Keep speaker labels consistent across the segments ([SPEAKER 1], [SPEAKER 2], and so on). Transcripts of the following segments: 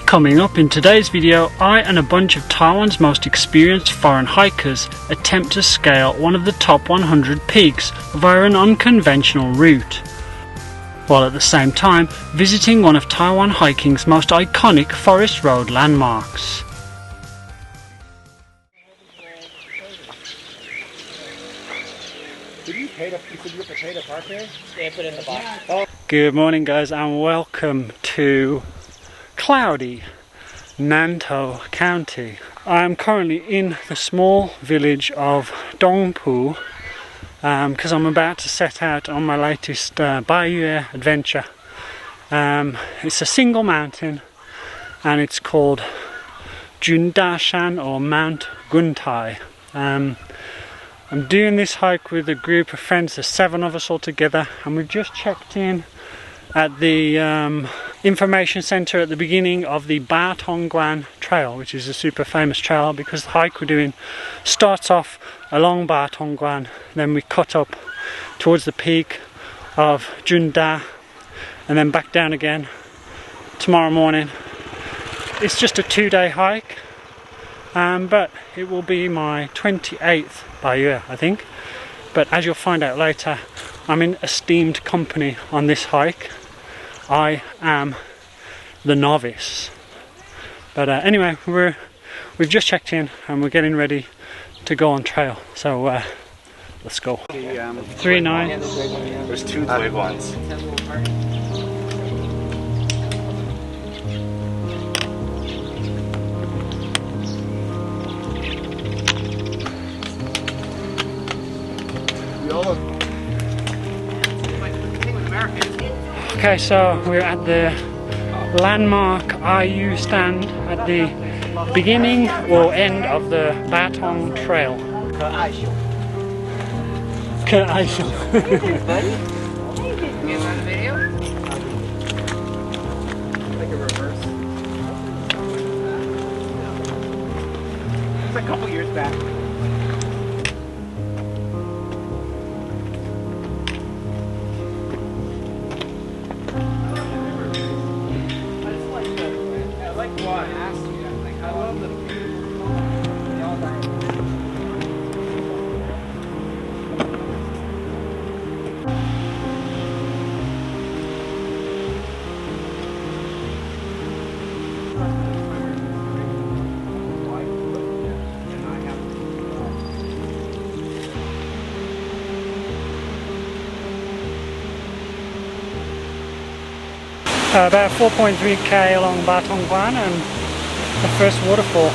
[SPEAKER 1] Coming up in today's video, I and a bunch of Taiwan's most experienced foreign hikers attempt to scale one of the top 100 peaks via an unconventional route, while at the same time visiting one of Taiwan hiking's most iconic forest road landmarks. Good morning guys, and welcome to cloudy Nantou County. I am currently in the small village of Dongpu because I'm about to set out on my latest Bayue adventure. It's a single mountain and it's called Junda or Mount Guntai. I'm doing this hike with a group of friends. There's 7 of us all together, and we've just checked in at the information center at the beginning of the Batongguan trail, which is a super famous trail because the hike we're doing starts off along Batongguan, then we cut up towards the peak of Junda and then back down again tomorrow morning. It's just a 2-day hike, but it will be my 28th Bayue, I think. But as you'll find out later, I'm in esteemed company on this hike. I am the novice. But anyway, we've just checked in and we're getting ready to go on trail. So let's go. 3 nights.
[SPEAKER 2] There's 2 big ones.
[SPEAKER 1] Okay, so we're at the landmark IU stand at the beginning or end of the Batong Trail.
[SPEAKER 2] It's a couple years back.
[SPEAKER 1] About 4.3k along Batongguan and the first waterfall.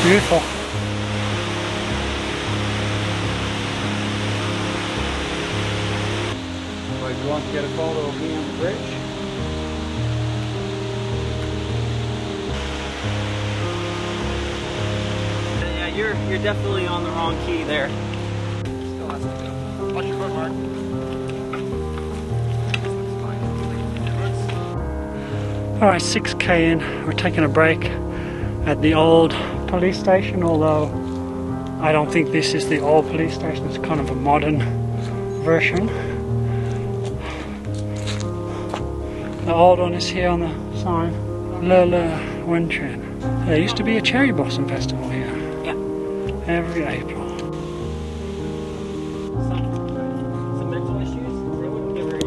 [SPEAKER 1] Beautiful.
[SPEAKER 2] Right, you want to get a photo of me on the bridge?
[SPEAKER 3] Yeah, you're definitely on the wrong key there.
[SPEAKER 2] Still has to go. Watch your foot, Mark.
[SPEAKER 1] Alright, 6k in, we're taking a break at the old police station, although I don't think this is the old police station, it's kind of a modern version. The old one is here on the sign, Le Wenchen. There used to be a cherry blossom festival here.
[SPEAKER 3] Yeah.
[SPEAKER 1] Every April.
[SPEAKER 3] Some mental issues, they wouldn't get very easy.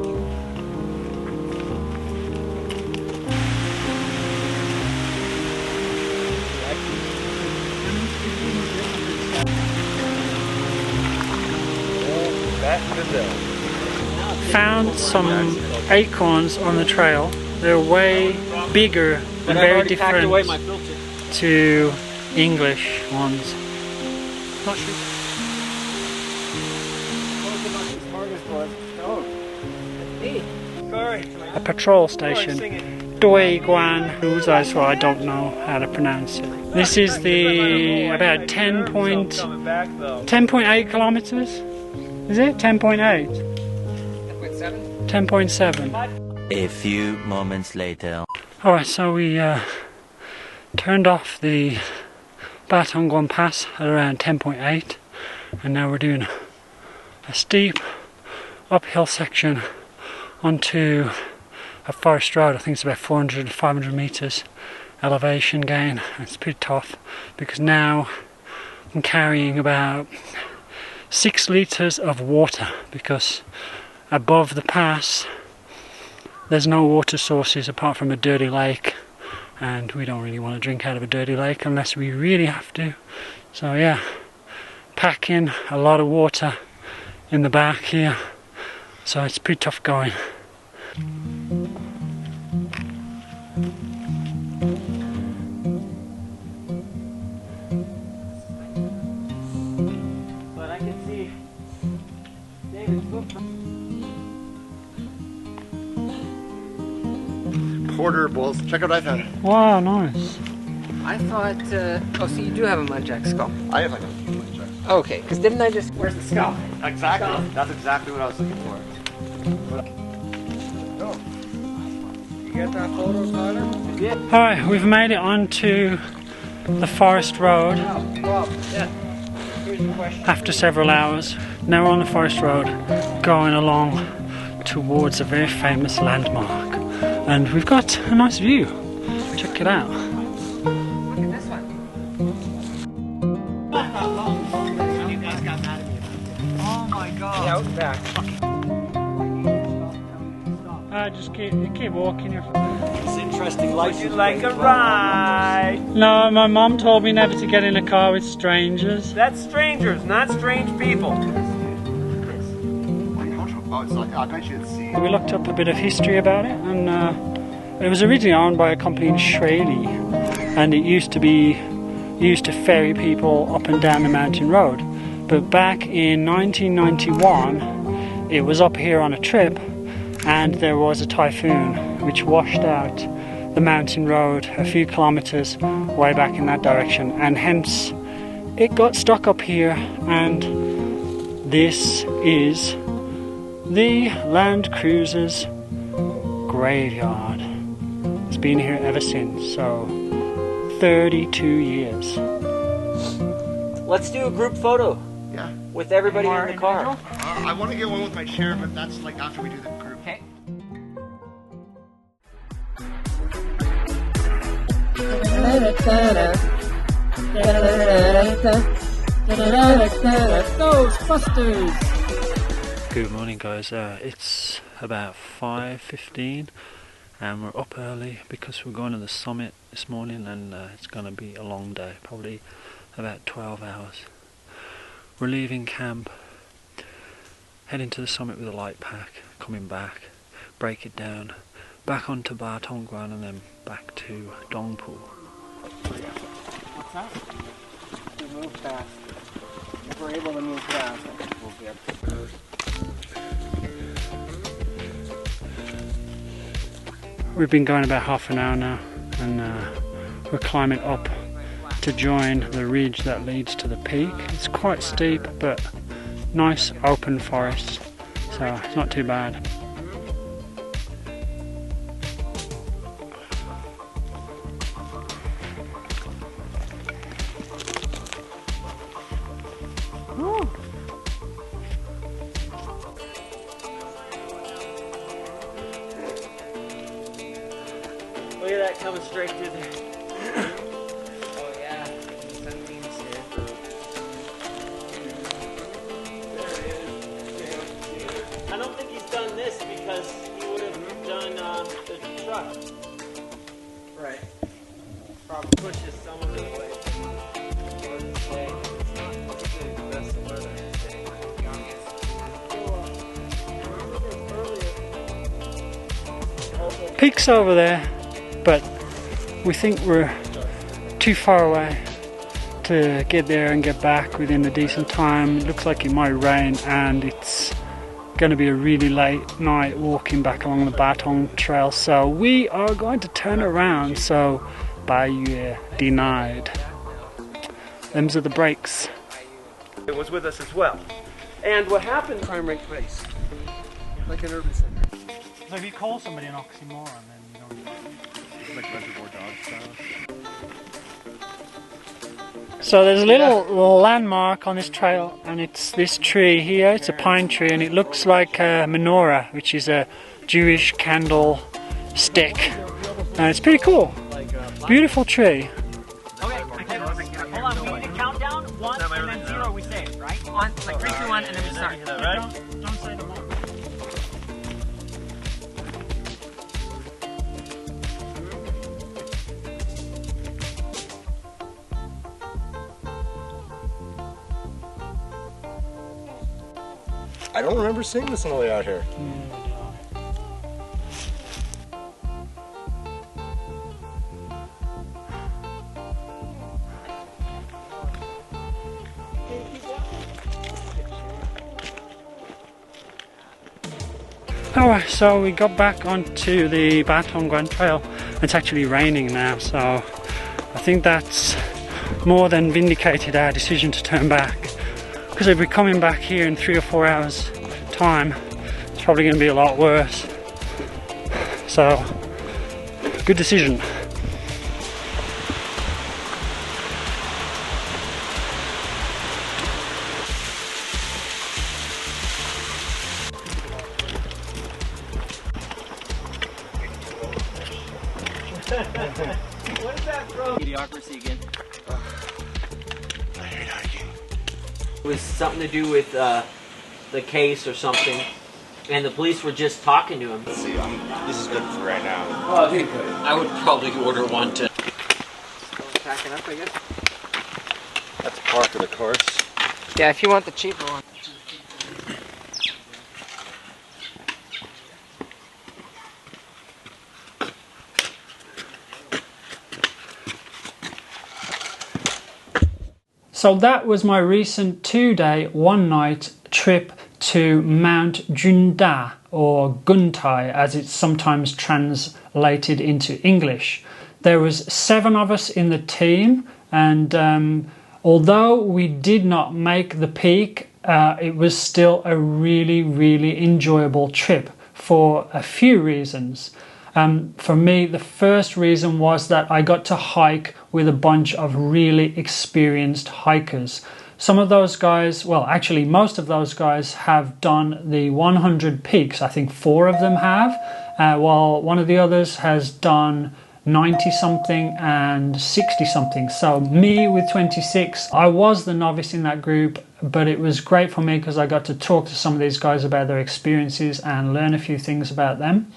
[SPEAKER 1] Found some acorns on the trail. They're way bigger and very different to English ones. Not sure. A patrol station. Doiguan Luzai, so I don't know how to pronounce it. This is the about 10.8 kilometers. Is it 10.8? 10.7.
[SPEAKER 4] A few moments later.
[SPEAKER 1] Alright, so we turned off the Batongguan Pass at around 10.8 and now we're doing a steep uphill section onto a forest road. I think it's about 400 to 500 meters elevation gain. It's pretty tough because now I'm carrying about 6 liters of water because above the pass there's no water sources apart from a dirty lake, and we don't really want to drink out of a dirty lake unless we really have to. So yeah, packing a lot of water in the back here, so it's pretty tough going.
[SPEAKER 3] But I can see David's footprint.
[SPEAKER 2] Porter bulls. Check out what I found.
[SPEAKER 1] Wow, nice.
[SPEAKER 3] I thought, oh, so you do have a mudjack skull.
[SPEAKER 2] I have like a
[SPEAKER 3] Okay, because didn't I just, where's the skull?
[SPEAKER 2] Exactly. That's exactly what I was looking for. You get that photo, Tyler?
[SPEAKER 3] Yeah.
[SPEAKER 1] Alright, we've made it onto the forest road
[SPEAKER 3] Well, yeah. Here's the question.
[SPEAKER 1] after several hours. Now we're on the forest road going along towards a very famous landmark, and we've got a nice view. Check it out.
[SPEAKER 3] Look at this one. You guys got mad at me about this. Oh my god. Yeah, out back.
[SPEAKER 1] Just keep walking.
[SPEAKER 3] It's interesting. Would you like a ride?
[SPEAKER 1] No, my mom told me never to get in a car with strangers.
[SPEAKER 3] That's strangers, not strange people.
[SPEAKER 2] Oh, it's like, I bet you it's sea.
[SPEAKER 1] We looked up a bit of history about it, and it was originally owned by a company in Shuili, and it used to ferry people up and down the mountain road. But back in 1991, it was up here on a trip, and there was a typhoon which washed out the mountain road a few kilometers way back in that direction, and hence it got stuck up here, and this is the Land Cruiser's graveyard. It's been here ever since, so 32 years.
[SPEAKER 3] Let's do a group photo.
[SPEAKER 2] Yeah.
[SPEAKER 3] With everybody in the car.
[SPEAKER 2] I want to get one with my chair, but that's like after we do the group.
[SPEAKER 3] Okay.
[SPEAKER 1] Ghostbusters! Good morning, guys. It's about 5:15 and we're up early because we're going to the summit this morning, and it's going to be a long day, probably about 12 hours. We're leaving camp, heading to the summit with a light pack, coming back, break it down, back onto Batongguan and then back to Dongpu.
[SPEAKER 3] What's that? We move fast. If we're able to move fast, I think we'll be able to.
[SPEAKER 1] We've been going about half an hour now, and we're climbing up to join the ridge that leads to the peak. It's quite steep, but nice open forest, so it's not too bad.
[SPEAKER 3] Look at that coming straight through there. Oh yeah, sunbeams here. I don't think he's done this because he would have done the truck. Right. Probably pushes some of it away.
[SPEAKER 1] Peak's over there, but we think we're too far away to get there and get back within a decent time. It looks like it might rain, and it's going to be a really late night walking back along the Batong Trail, so we are going to turn around. So Baiyue denied. Them's are the brakes.
[SPEAKER 3] It was with us as well. And what happened? Primary place, like an urban center.
[SPEAKER 1] So if you call somebody an oxymoron, then you don't.
[SPEAKER 2] It's like Reservoir Dogs style.
[SPEAKER 1] So there's a little landmark on this trail, and it's this tree here. It's a pine tree, and it looks like a menorah, which is a Jewish candle stick. And it's pretty cool. Beautiful tree.
[SPEAKER 3] Okay, hold on. We need to count down 1 and then 0. We say it, right? 1, like 3, 2, 1, and then we start. Right?
[SPEAKER 1] Don't say the 1.
[SPEAKER 2] I don't remember seeing this on the way out here.
[SPEAKER 1] Alright, so we got back onto the Batongguan Trail. It's actually raining now, so I think that's more than vindicated our decision to turn back. Because if we're coming back here in 3 or 4 hours time, it's probably going to be a lot worse. So, good decision.
[SPEAKER 3] What is that from? Idiocracy again.
[SPEAKER 2] I hate hiking.
[SPEAKER 3] It was something to do with the case or something, and the police were just talking to him.
[SPEAKER 2] Let's see, this is good for right now.
[SPEAKER 3] Oh, okay, good. I would probably order one to... Packing up, I guess.
[SPEAKER 2] That's par for the course.
[SPEAKER 5] Yeah, if you want the cheaper one.
[SPEAKER 1] So that was my recent 2-day, 1-night trip to Mount Junda, or Guntai as it's sometimes translated into English. There was 7 of us in the team, and although we did not make the peak, it was still a really enjoyable trip for a few reasons. For me, the first reason was that I got to hike with a bunch of really experienced hikers. Some of those guys, well, actually most of those guys have done the 100 peaks. I think 4 of them have, while one of the others has done 90 something and 60 something. So me with 26, I was the novice in that group, but it was great for me because I got to talk to some of these guys about their experiences and learn a few things about them.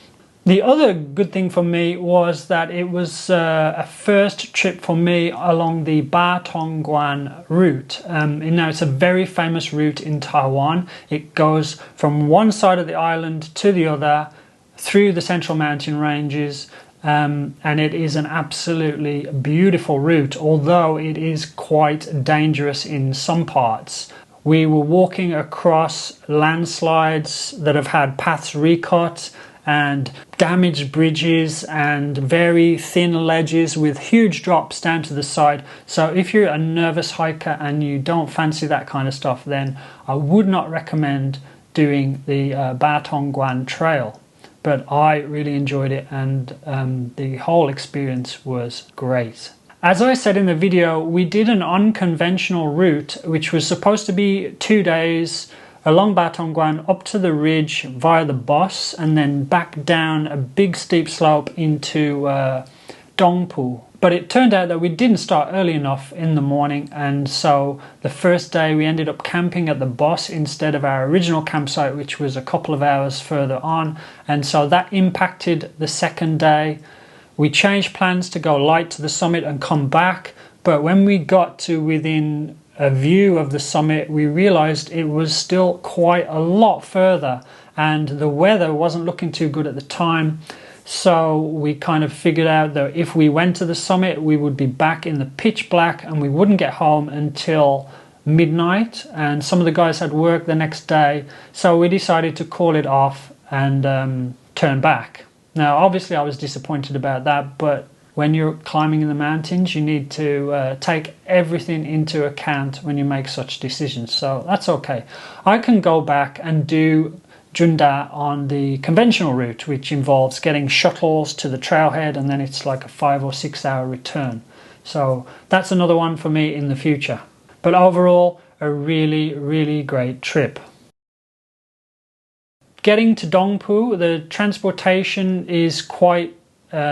[SPEAKER 1] The other good thing for me was that it was a first trip for me along the Batongguan route. Now it's a very famous route in Taiwan. It goes from one side of the island to the other through the central mountain ranges, and it is an absolutely beautiful route, although it is quite dangerous in some parts. We were walking across landslides that have had paths recut, and damaged bridges and very thin ledges with huge drops down to the side. So if you're a nervous hiker and you don't fancy that kind of stuff, then I would not recommend doing the Batongguan Trail. But I really enjoyed it, and the whole experience was great. As I said in the video, we did an unconventional route which was supposed to be 2 days along Batongguan up to the ridge via the bus, and then back down a big steep slope into Dongpu. But it turned out that we didn't start early enough in the morning, and so the first day we ended up camping at the bus instead of our original campsite, which was a couple of hours further on, and so that impacted the second day. We changed plans to go light to the summit and come back, but when we got to within a view of the summit, we realized it was still quite a lot further, and the weather wasn't looking too good at the time. So we kind of figured out that if we went to the summit, we would be back in the pitch black and we wouldn't get home until midnight, and some of the guys had work the next day, so we decided to call it off and turn back. Now obviously I was disappointed about that, but when you're climbing in the mountains, you need to take everything into account when you make such decisions. So that's okay. I can go back and do Junda on the conventional route, which involves getting shuttles to the trailhead, and then it's like a 5 or 6 hour return. So that's another one for me in the future. But overall, a really great trip. Getting to Dongpu, the transportation is quite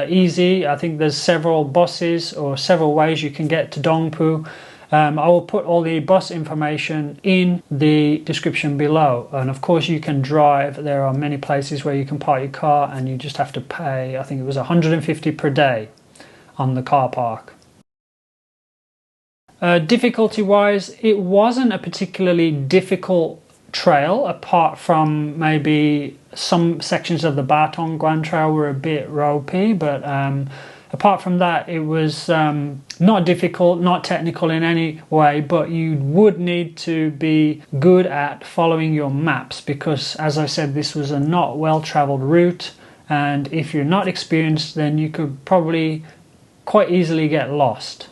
[SPEAKER 1] easy. I think there's several buses or several ways you can get to Dongpu. I will put all the bus information in the description below, and of course you can drive. There are many places where you can park your car and you just have to pay, I think it was 150 per day on the car park. Difficulty wise, it wasn't a particularly difficult trail, apart from maybe some sections of the Batong Guan Trail were a bit ropey, but apart from that it was not difficult, not technical in any way, but you would need to be good at following your maps, because as I said, this was a not well traveled route, and if you're not experienced then you could probably quite easily get lost.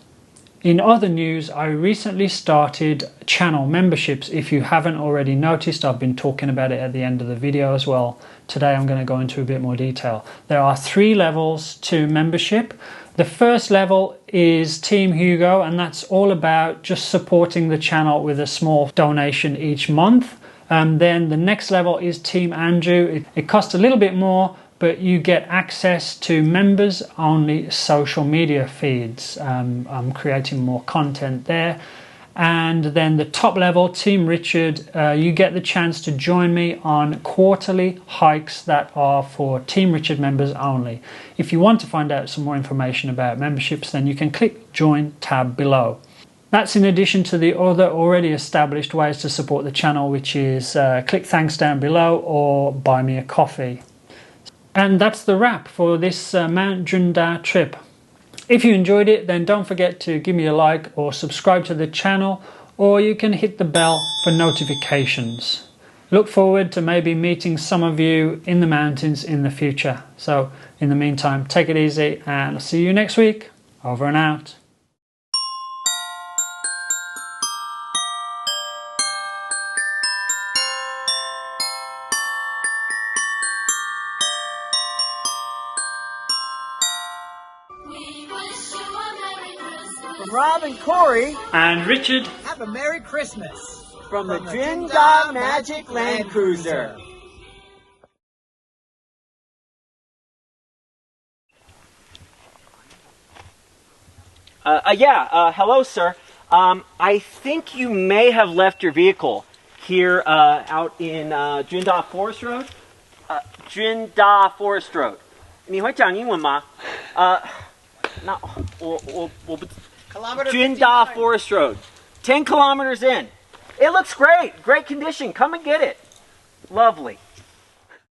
[SPEAKER 1] In other news, I recently started channel memberships. If you haven't already noticed, I've been talking about it at the end of the video as well. Today I'm going to go into a bit more detail. There are 3 levels to membership. The first level is Team Hugo, and that's all about just supporting the channel with a small donation each month. Then the next level is Team Andrew. It costs a little bit more, but you get access to members only social media feeds. I'm creating more content there. And then the top level, Team Richard, you get the chance to join me on quarterly hikes that are for Team Richard members only. If you want to find out some more information about memberships, then you can click Join tab below. That's in addition to the other already established ways to support the channel, which is click thanks down below or buy me a coffee. And that's the wrap for this Mount Junda trip. If you enjoyed it, then don't forget to give me a like or subscribe to the channel, or you can hit the bell for notifications. Look forward to maybe meeting some of you in the mountains in the future. So in the meantime, take it easy and I'll see you next week. Over and out.
[SPEAKER 3] From Rob and Corey
[SPEAKER 1] And Richard.
[SPEAKER 2] Have a Merry Christmas
[SPEAKER 3] from the Junda Magic Land Cruiser. Hello, sir. I think you may have left your vehicle here out in Junda Forest Road. Junda Forest Road. 你会讲英文吗？那我不 Junda Forest Road. 10 kilometers in. It looks great. Great condition. Come and get it. Lovely.